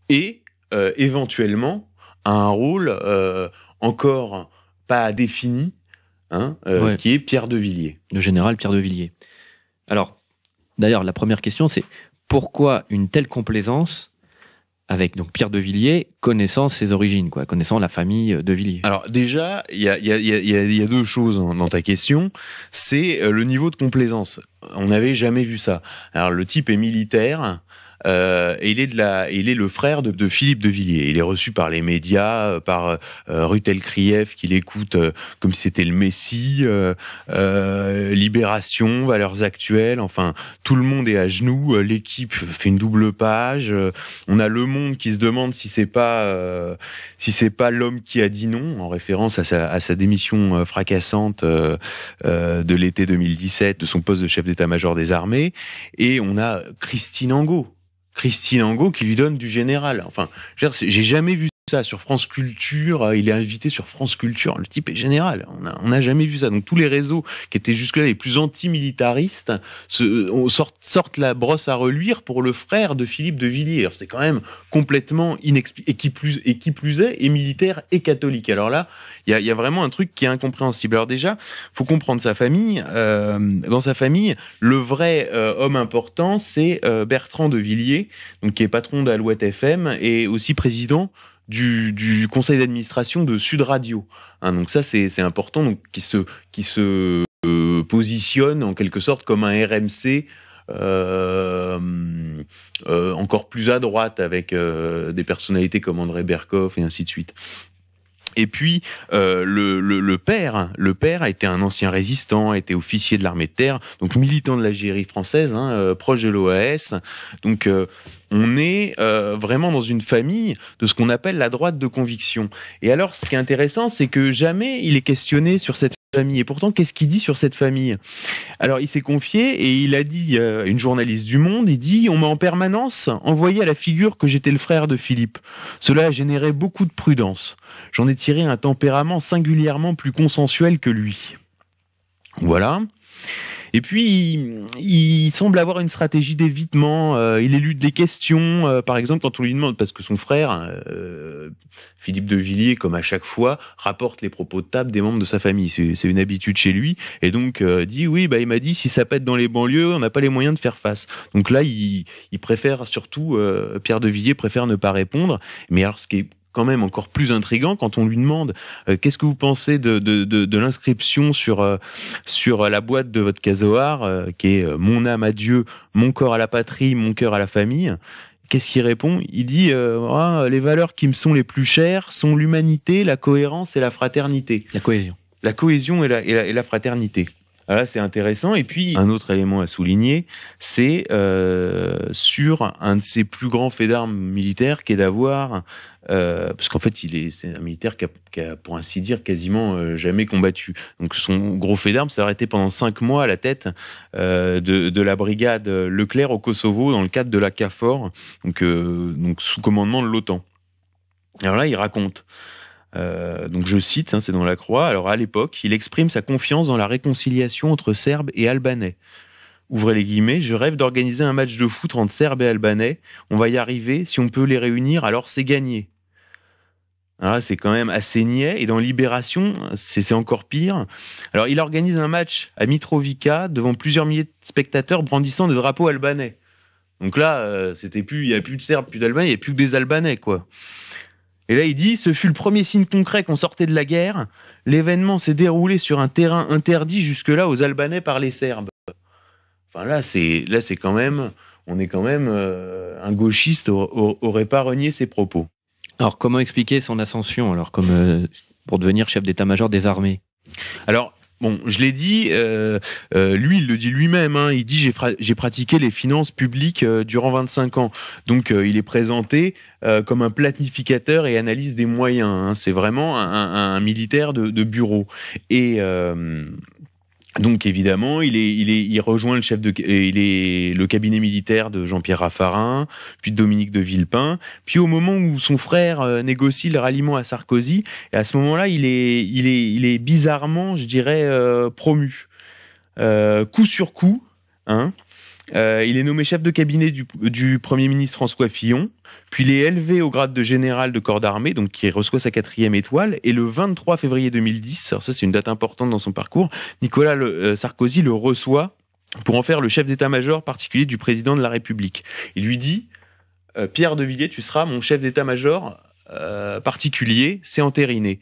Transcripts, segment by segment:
et éventuellement un rôle encore pas défini, qui est Pierre de Villiers. Le général Pierre de Villiers. Alors, d'ailleurs, la première question, c'est pourquoi une telle complaisance avec donc Pierre de Villiers, connaissant ses origines, connaissant la famille de Villiers? Alors déjà, il y a deux choses dans ta question. C'est le niveau de complaisance. On n'avait jamais vu ça. Alors le type est militaire. Et il est le frère de Philippe de Villiers. Il est reçu par les médias, par Rutel Krief qui l'écoute comme si c'était le Messie, Libération, Valeurs Actuelles, enfin tout le monde est à genoux, l'équipe fait une double page, on a Le Monde qui se demande si c'est pas l'homme qui a dit non, en référence à sa démission fracassante de l'été 2017 de son poste de chef d'état-major des armées, et on a Christine Angot qui lui donne du général. Enfin, j'ai jamais vu ça sur France Culture. Il est invité sur France Culture. Le type est général. On n'a jamais vu ça. Donc tous les réseaux qui étaient jusque-là les plus anti-militaristes sortent la brosse à reluire pour le frère de Philippe de Villiers. Alors, c'est quand même complètement inexplicable. Et qui plus est militaire et catholique. Alors là, il y a vraiment un truc qui est incompréhensible. Alors déjà, faut comprendre sa famille. Dans sa famille, le vrai homme important, c'est Bertrand de Villiers, donc qui est patron d'Alouette FM et aussi président du conseil d'administration de Sud Radio. Donc ça, c'est important. Donc qui se positionne en quelque sorte comme un RMC. Encore plus à droite avec des personnalités comme André Berkoff et ainsi de suite. Et puis le père a été un ancien résistant, a été officier de l'armée de terre, donc militant de l'Algérie française, proche de l'OAS. Donc on est vraiment dans une famille de ce qu'on appelle la droite de conviction. Et alors, ce qui est intéressant, c'est que jamais il est questionné sur cette famille. Et pourtant, qu'est-ce qu'il dit sur cette famille? Alors, il s'est confié et il a dit à une journaliste du Monde, il dit « On m'a en permanence envoyé à la figure que j'étais le frère de Philippe. Cela a généré beaucoup de prudence. J'en ai tiré un tempérament singulièrement plus consensuel que lui. » Voilà. Et puis, il semble avoir une stratégie d'évitement. Il élude les questions. Par exemple, quand on lui demande, parce que son frère, Philippe de Villiers, comme à chaque fois, rapporte les propos de table des membres de sa famille. C'est une habitude chez lui. Et donc, dit, oui, il m'a dit, si ça pète dans les banlieues, on n'a pas les moyens de faire face. Donc là, il préfère surtout, Pierre de Villiers préfère ne pas répondre. Mais alors, ce qui est quand même encore plus intriguant quand on lui demande qu'est-ce que vous pensez de l'inscription sur la boîte de votre casoar qui est mon âme à Dieu, mon corps à la patrie, mon cœur à la famille. Qu'est-ce qu'il répond? Il dit les valeurs qui me sont les plus chères sont l'humanité, la cohérence et la fraternité. La cohésion et la fraternité. Alors là, c'est intéressant. Et puis, un autre élément à souligner, c'est sur un de ses plus grands faits d'armes militaires, qui est d'avoir, parce qu'en fait, c'est un militaire qui a, pour ainsi dire, quasiment jamais combattu. Donc, son gros fait d'armes s'est arrêté pendant 5 mois à la tête de la brigade Leclerc au Kosovo, dans le cadre de la KFOR, donc sous commandement de l'OTAN. Alors là, il raconte. Donc je cite, c'est dans la Croix. Alors à l'époque, il exprime sa confiance dans la réconciliation entre Serbes et Albanais. Ouvrez les guillemets, je rêve d'organiser un match de foot entre Serbes et Albanais. On va y arriver, si on peut les réunir, alors c'est gagné. Alors là, c'est quand même assez niais. Et dans Libération, c'est encore pire. Alors il organise un match à Mitrovica devant plusieurs milliers de spectateurs brandissant des drapeaux albanais. Donc là, il y a plus de Serbes, plus d'Albanais, il y a plus que des Albanais, quoi. Et là, il dit, ce fut le premier signe concret qu'on sortait de la guerre. L'événement s'est déroulé sur un terrain interdit jusque-là aux Albanais par les Serbes. Enfin, là, c'est quand même, on est quand même, un gauchiste aurait pas renié ses propos. Alors, comment expliquer son ascension, pour devenir chef d'état-major des armées? Alors, bon, je l'ai dit, lui, il le dit lui-même, il dit j'ai pratiqué les finances publiques durant 25 ans. Donc, il est présenté comme un planificateur et analyse des moyens. C'est vraiment un militaire de bureau. Et donc, évidemment, il rejoint le cabinet militaire de Jean-Pierre Raffarin, puis de Dominique de Villepin. Puis au moment où son frère négocie le ralliement à Sarkozy, et à ce moment-là, il est bizarrement, je dirais, promu. Coup sur coup, Il est nommé chef de cabinet du Premier ministre François Fillon, puis il est élevé au grade de général de corps d'armée, donc qui reçoit sa 4e étoile, et le 23 février 2010, alors ça c'est une date importante dans son parcours, Nicolas Sarkozy le reçoit pour en faire le chef d'état-major particulier du président de la République. Il lui dit Pierre de Villiers, tu seras mon chef d'état-major particulier, c'est entériné.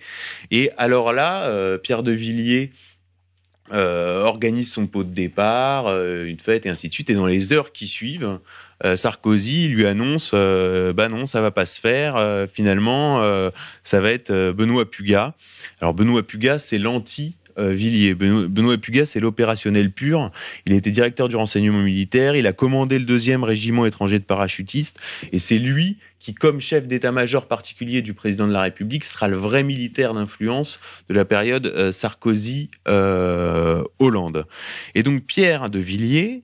Et alors là, Pierre de Villiers organise son pot de départ, une fête et ainsi de suite. Et dans les heures qui suivent, Sarkozy lui annonce bah non, ça va pas se faire. Finalement, ça va être Benoît Pugat. Alors Benoît Pugat, c'est Villiers. Benoît Pugat, c'est l'opérationnel pur. Il a été directeur du renseignement militaire. Il a commandé le 2e régiment étranger de parachutistes. Et c'est lui qui, comme chef d'état-major particulier du président de la République, sera le vrai militaire d'influence de la période Sarkozy-Hollande. Et donc Pierre de Villiers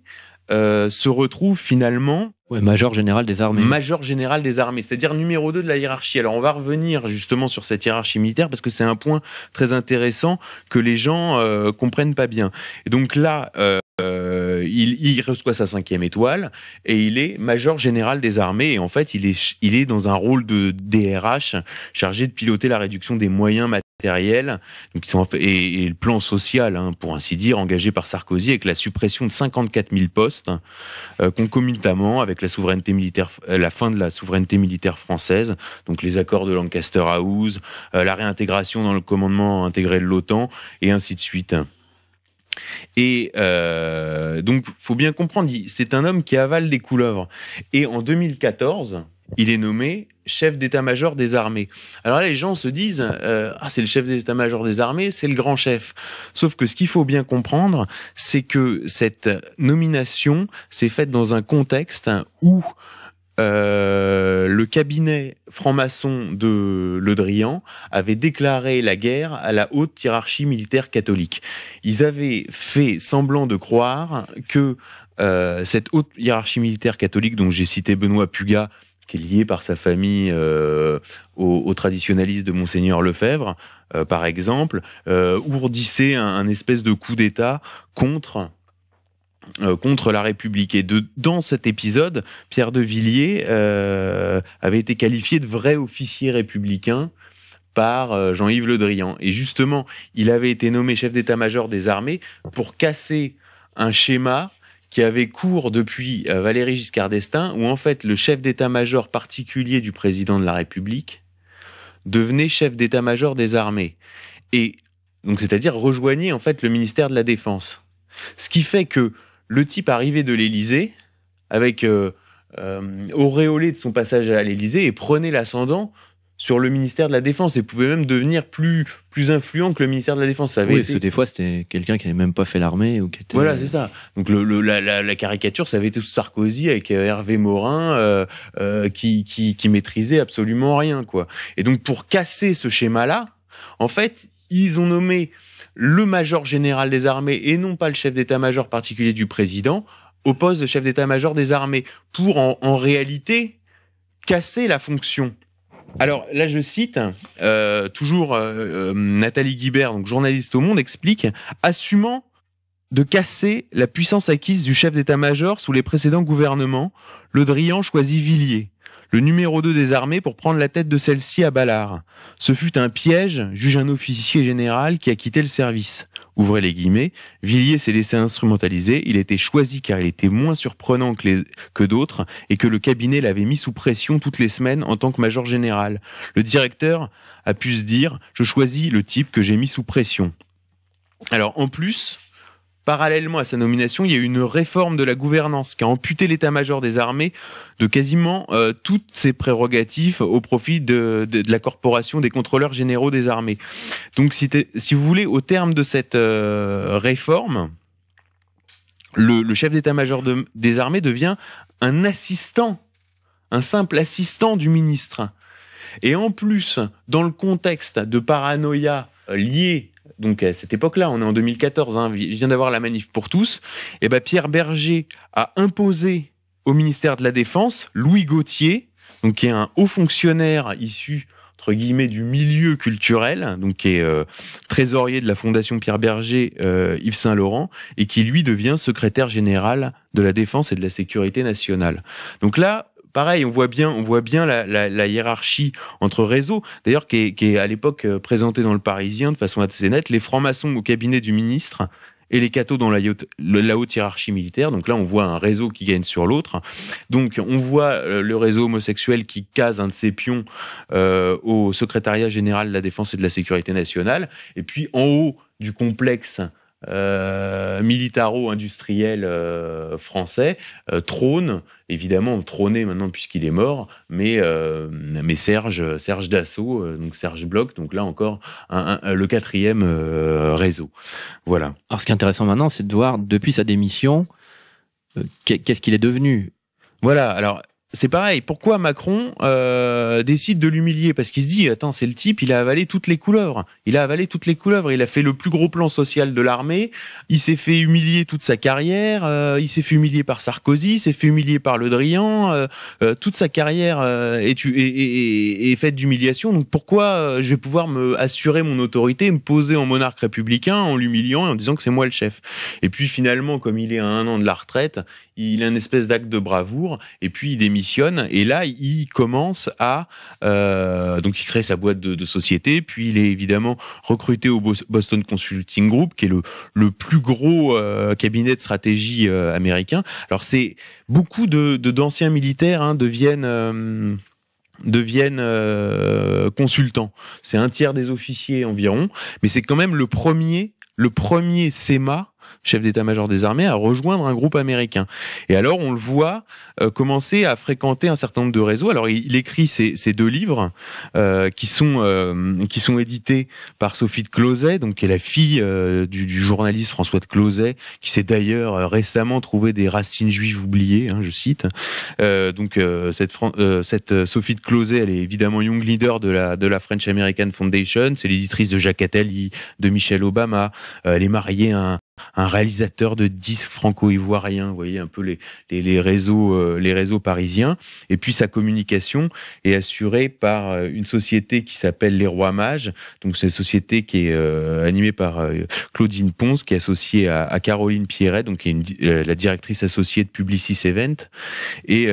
se retrouve finalement major général des armées. Major général des armées, c'est-à-dire numéro 2 de la hiérarchie. Alors on va revenir justement sur cette hiérarchie militaire parce que c'est un point très intéressant que les gens comprennent pas bien. Et donc là, il reçoit sa 5e étoile et il est major général des armées. Et en fait, il est dans un rôle de DRH chargé de piloter la réduction des moyens matériels, donc et le plan social, pour ainsi dire, engagé par Sarkozy avec la suppression de 54 000 postes concomitamment avec la souveraineté militaire, la fin de la souveraineté militaire française, donc les accords de Lancaster House, la réintégration dans le commandement intégré de l'OTAN et ainsi de suite. Et donc, faut bien comprendre, c'est un homme qui avale des couleuvres. Et en 2014, il est nommé chef d'état-major des armées. Alors là, les gens se disent c'est le chef d'état-major des armées, c'est le grand chef. Sauf que ce qu'il faut bien comprendre, c'est que cette nomination s'est faite dans un contexte où le cabinet franc-maçon de Le Drian avait déclaré la guerre à la haute hiérarchie militaire catholique. Ils avaient fait semblant de croire que cette haute hiérarchie militaire catholique, dont j'ai cité Benoît Pugat, qui est lié par sa famille au traditionnaliste de Monseigneur Lefebvre, par exemple, ourdissait un espèce de coup d'État contre la République. Et dans cet épisode, Pierre de Villiers avait été qualifié de vrai officier républicain par Jean-Yves Le Drian. Et justement, il avait été nommé chef d'état-major des armées pour casser un schéma qui avait cours depuis Valéry Giscard d'Estaing, où en fait le chef d'état-major particulier du président de la République devenait chef d'état-major des armées. Et donc, c'est-à-dire rejoignait en fait le ministère de la Défense. Ce qui fait que le type arrivait de l'Élysée avec auréolé de son passage à l'Élysée et prenait l'ascendant sur le ministère de la Défense et pouvait même devenir plus influent que le ministère de la Défense. Parce que des fois, c'était quelqu'un qui n'avait même pas fait l'armée ou qui était... Voilà, c'est ça. Donc la caricature, ça avait été sous Sarkozy avec Hervé Morin qui maîtrisait absolument rien, quoi. Et donc pour casser ce schéma-là, en fait, ils ont nommé le major général des armées et non pas le chef d'état-major particulier du président au poste de chef d'état-major des armées pour en réalité casser la fonction. Alors là, je cite toujours Nathalie Guibert, donc journaliste au Monde, explique « Assumant de casser la puissance acquise du chef d'état-major sous les précédents gouvernements, Le Drian choisit Villiers, le numéro 2 des armées, pour prendre la tête de celle-ci à Ballard. Ce fut un piège, juge un officier général qui a quitté le service. » Ouvrez les guillemets, Villiers s'est laissé instrumentaliser, il était choisi car il était moins surprenant que d'autres et que le cabinet l'avait mis sous pression toutes les semaines en tant que major général. Le directeur a pu se dire, je choisis le type que j'ai mis sous pression. Alors en plus, parallèlement à sa nomination, il y a eu une réforme de la gouvernance qui a amputé l'état-major des armées de quasiment toutes ses prérogatives au profit de la corporation des contrôleurs généraux des armées. Donc, si vous voulez, au terme de cette réforme, le chef d'état-major des armées devient un assistant, un simple assistant du ministre. Et en plus, dans le contexte de paranoïa lié donc à cette époque-là, on est en 2014, il vient d'avoir la manif pour tous, et Pierre Berger a imposé au ministère de la Défense Louis Gauthier, donc qui est un haut fonctionnaire issu entre guillemets du milieu culturel, donc qui est trésorier de la Fondation Pierre Berger, Yves Saint-Laurent, et qui lui devient secrétaire général de la Défense et de la Sécurité nationale. Donc là, pareil, on voit bien la hiérarchie entre réseaux, d'ailleurs qui est à l'époque présentée dans le Parisien de façon assez nette, les francs-maçons au cabinet du ministre et les cathos dans la haute hiérarchie militaire. Donc là, on voit un réseau qui gagne sur l'autre. Donc on voit le réseau homosexuel qui case un de ses pions au secrétariat général de la Défense et de la Sécurité nationale. Et puis en haut du complexe militaro-industriel français trône, évidemment trôné maintenant puisqu'il est mort, mais Serge Dassault, donc Serge Bloch, donc là encore le quatrième réseau. Voilà. Alors ce qui est intéressant maintenant, c'est de voir depuis sa démission, qu'est-ce qu'il est devenu. Voilà, alors c'est pareil, pourquoi Macron décide de l'humilier? Parce qu'il se dit, attends, c'est le type, il a avalé toutes les couleuvres. Il a fait le plus gros plan social de l'armée, il s'est fait humilier toute sa carrière, il s'est fait humilier par Sarkozy, il s'est fait humilier par Le Drian, toute sa carrière est faite d'humiliation. Donc pourquoi je vais pouvoir me assurer mon autorité, me poser en monarque républicain en l'humiliant et en disant que c'est moi le chef? Et puis finalement, comme il est à 1 an de la retraite, il a une espèce d'acte de bravoure, et puis il démissionne, et là il commence à donc il crée sa boîte de société, puis il est évidemment recruté au Boston Consulting Group, qui est le plus gros cabinet de stratégie américain. Alors c'est beaucoup d'anciens militaires deviennent consultants. C'est 1/3 des officiers environ, mais c'est quand même le premier SEMA, chef d'état-major des armées, à rejoindre un groupe américain. Et alors, on le voit commencer à fréquenter un certain nombre de réseaux. Alors, il écrit ces 2 livres qui sont édités par Sophie de Closet, donc qui est la fille du journaliste François de Closet, qui s'est d'ailleurs récemment trouvé des racines juives oubliées, je cite. Cette Sophie de Closet, elle est évidemment young leader de la French American Foundation. C'est l'éditrice de Jacques Attali, de Michelle Obama. Elle est mariée à un réalisateur de disques franco-ivoiriens, vous voyez un peu les réseaux parisiens. Et puis sa communication est assurée par une société qui s'appelle Les Rois Mages. Donc c'est une société qui est animée par Claudine Ponce, qui est associée à Caroline Pierret, donc qui est la directrice associée de Publicis Event, et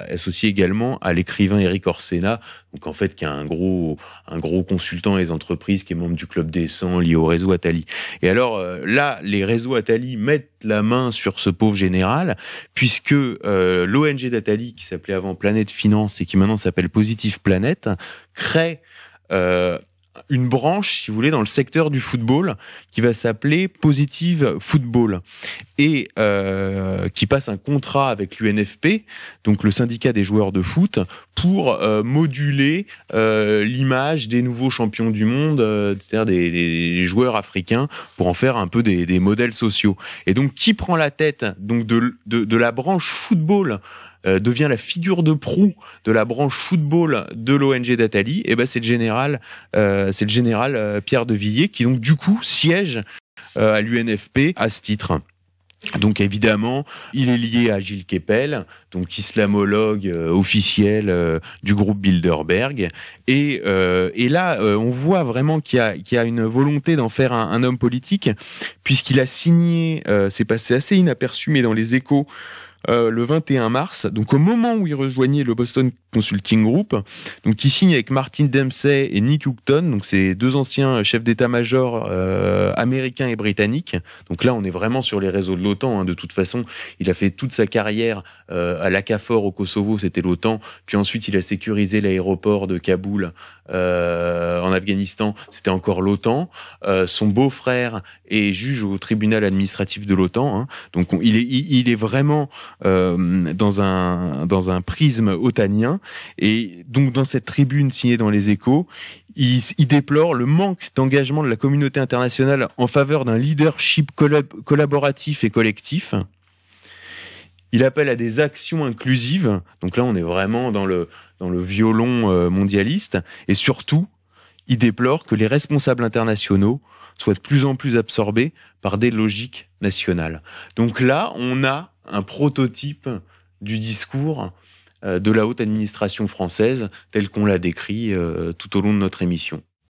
associée également à l'écrivain Éric Orsena, donc en fait qui est un gros consultant des entreprises, qui est membre du Club des 100 lié au réseau Attali. Et alors là, les réseaux Attali mettent la main sur ce pauvre général, puisque l'ONG d'Attali, qui s'appelait avant Planète Finance et qui maintenant s'appelle Positive Planète, crée une branche, si vous voulez, dans le secteur du football, qui va s'appeler Positive Football, et qui passe un contrat avec l'UNFP, donc le syndicat des joueurs de foot, pour moduler l'image des nouveaux champions du monde, c'est-à-dire des joueurs africains, pour en faire un peu des modèles sociaux. Et donc, qui prend la tête donc de la branche football, devient la figure de proue de la branche football de l'ONG d'Attali? Et ben c'est le général Pierre de Villiers, qui donc du coup siège à l'UNFP à ce titre. Donc évidemment, il est lié à Gilles Kepel, donc islamologue officiel du groupe Bilderberg, et là on voit vraiment qu'il y a une volonté d'en faire un homme politique, puisqu'il a signé, c'est passé assez inaperçu, mais dans les Échos, le 21 mars, donc au moment où il rejoignait le Boston Consulting Group, donc il signe avec Martin Dempsey et Nick Houghton, donc c'est 2 anciens chefs d'état-major américains et britanniques. Donc là, on est vraiment sur les réseaux de l'OTAN. De toute façon, il a fait toute sa carrière à l'ACAFOR au Kosovo, c'était l'OTAN. Puis ensuite, il a sécurisé l'aéroport de Kaboul en Afghanistan, c'était encore l'OTAN. Son beau-frère est juge au tribunal administratif de l'OTAN. Donc il est vraiment dans un prisme otanien. Et donc dans cette tribune signée dans les Échos, il déplore le manque d'engagement de la communauté internationale en faveur d'un leadership collaboratif et collectif. Il appelle à des actions inclusives. Donc là, on est vraiment dans le violon mondialiste. Et surtout, il déplore que les responsables internationaux soient de plus en plus absorbés par des logiques nationales. Donc là, on a un prototype du discours de la haute administration française, telle qu'on l'a décrit tout au long de notre émission.